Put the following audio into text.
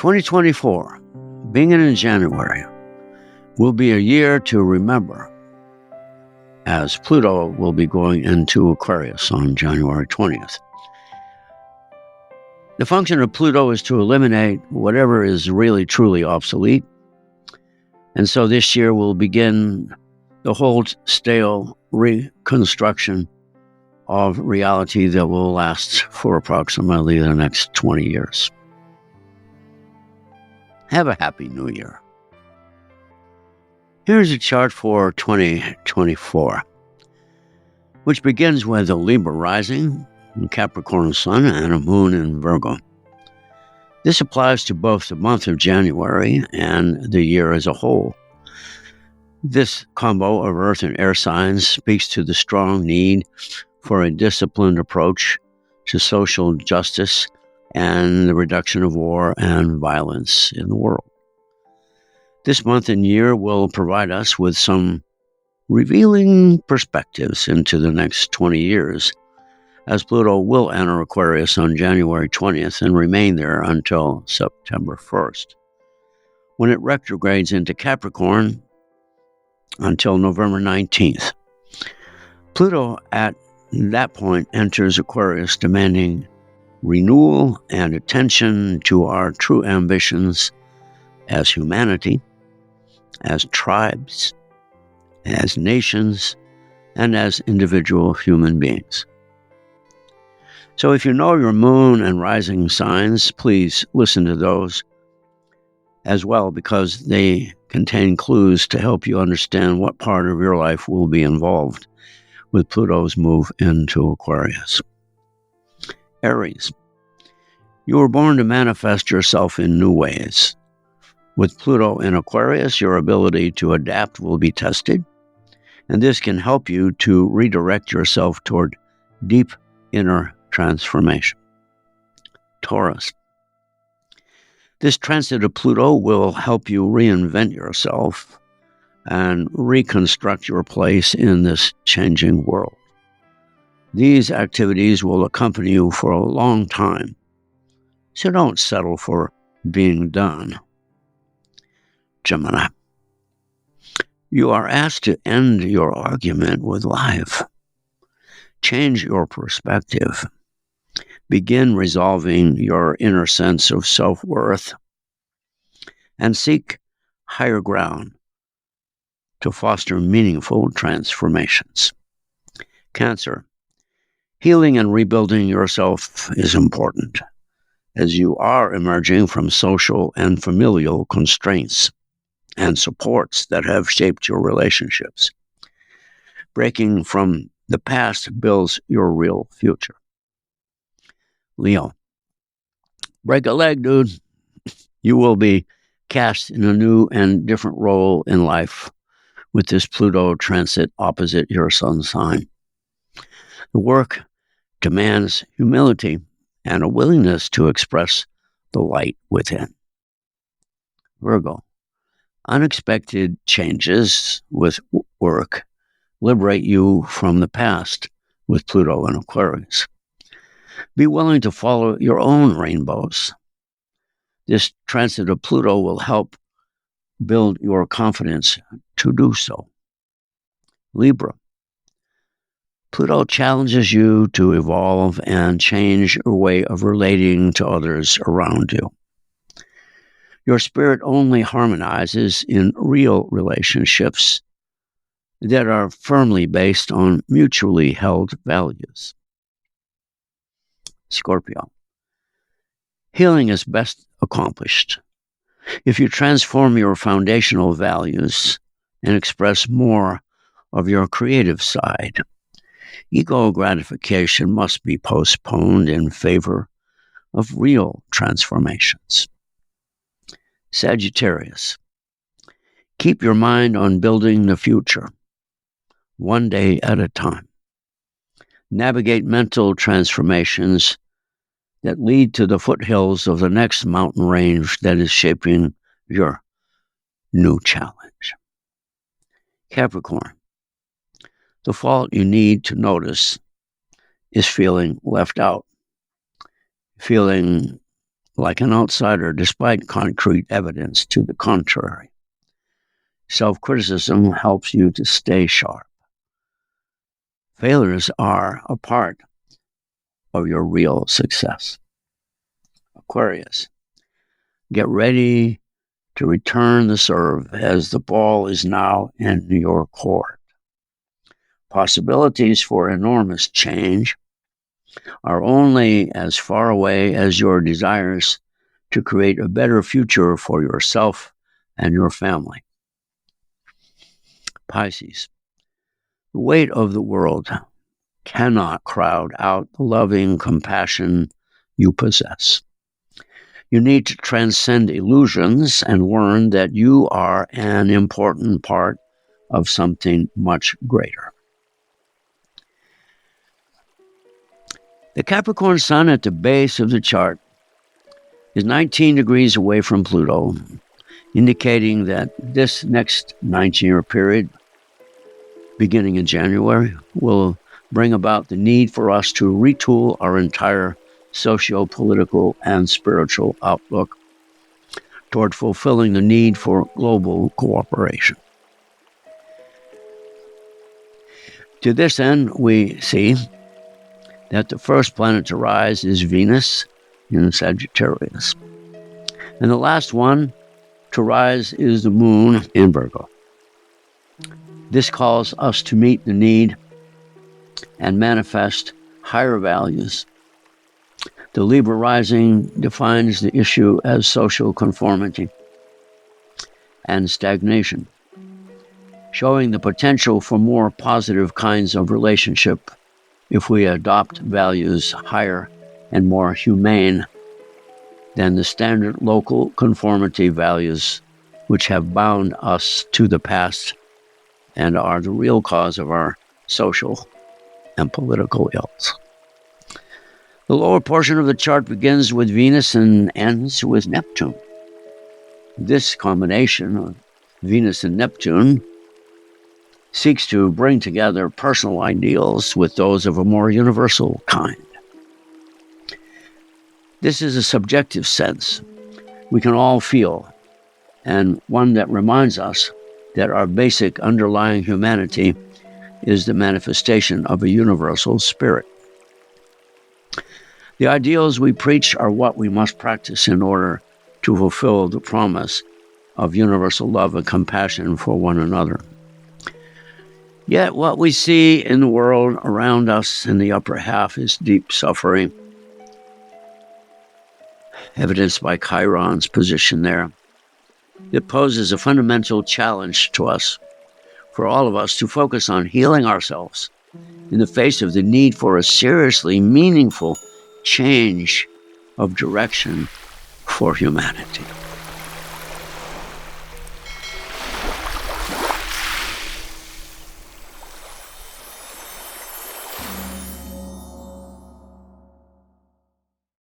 2024, beginning in January, will be a year to remember, as Pluto will be going into Aquarius on January 20th. The function of Pluto is to eliminate whatever is really truly obsolete. And so this year will begin the whole stale reconstruction of reality that will last for approximately the next 20 years. Have a happy new year. Here's a chart for 2024, which begins with a Libra rising, a Capricorn sun, and a moon in Virgo. This applies to both the month of January and the year as a whole. This combo of earth and air signs speaks to the strong need for a disciplined approach to social justice and the reduction of war and violence in the world. This month and year will provide us with some revealing perspectives into the next 20 years, as Pluto will enter Aquarius on January 20th and remain there until September 1st. When it retrogrades into Capricorn until November 19th. Pluto at that point enters Aquarius, demanding renewal and attention to our true ambitions as humanity, as tribes, as nations, and as individual human beings. So if you know your moon and rising signs, please listen to those as well, because they contain clues to help you understand what part of your life will be involved with Pluto's move into Aquarius. Aries, you were born to manifest yourself in new ways. With Pluto in Aquarius, your ability to adapt will be tested, and this can help you to redirect yourself toward deep inner transformation. Taurus, this transit of Pluto will help you reinvent yourself and reconstruct your place in this changing world. These activities will accompany you for a long time, so don't settle for being done. Gemini, you are asked to end your argument with life. Change your perspective. Begin resolving your inner sense of self-worth and seek higher ground to foster meaningful transformations. Cancer, healing and rebuilding yourself is important, as you are emerging from social and familial constraints and supports that have shaped your relationships. Breaking from the past builds your real future. Leo, break a leg, dude. You will be cast in a new and different role in life with this Pluto transit opposite your sun sign. The work demands humility and a willingness to express the light within. Virgo, unexpected changes with work liberate you from the past with Pluto and Aquarius. Be willing to follow your own rainbows. This transit of Pluto will help build your confidence to do so. Libra, Pluto challenges you to evolve and change your way of relating to others around you. Your spirit only harmonizes in real relationships that are firmly based on mutually held values. Scorpio, healing is best accomplished if you transform your foundational values and express more of your creative side. Ego gratification must be postponed in favor of real transformations. Sagittarius, keep your mind on building the future, one day at a time. Navigate mental transformations that lead to the foothills of the next mountain range that is shaping your new challenge. Capricorn, the fault you need to notice is feeling left out, feeling like an outsider despite concrete evidence to the contrary. Self-criticism helps you to stay sharp. Failures are a part of your real success. Aquarius, get ready to return the serve as the ball is now in your court. Possibilities for enormous change are only as far away as your desires to create a better future for yourself and your family. Pisces, the weight of the world cannot crowd out the loving compassion you possess. You need to transcend illusions and learn that you are an important part of something much greater. The Capricorn sun at the base of the chart is 19 degrees away from Pluto, indicating that this next 19-year period, beginning in January, will bring about the need for us to retool our entire socio-political and spiritual outlook toward fulfilling the need for global cooperation. To this end, we see that the first planet to rise is Venus in Sagittarius, and the last one to rise is the Moon in Virgo. This calls us to meet the need and manifest higher values. The Libra rising defines the issue as social conformity and stagnation, showing the potential for more positive kinds of relationship if we adopt values higher and more humane than the standard local conformity values which have bound us to the past and are the real cause of our social and political ills. The lower portion of the chart begins with Venus and ends with Neptune. This combination of Venus and Neptune seeks to bring together personal ideals with those of a more universal kind. This is a subjective sense we can all feel, and one that reminds us that our basic underlying humanity is the manifestation of a universal spirit. The ideals we preach are what we must practice in order to fulfill the promise of universal love and compassion for one another. Yet what we see in the world around us in the upper half is deep suffering, evidenced by Chiron's position there. It poses a fundamental challenge to us, for all of us, to focus on healing ourselves in the face of the need for a seriously meaningful change of direction for humanity.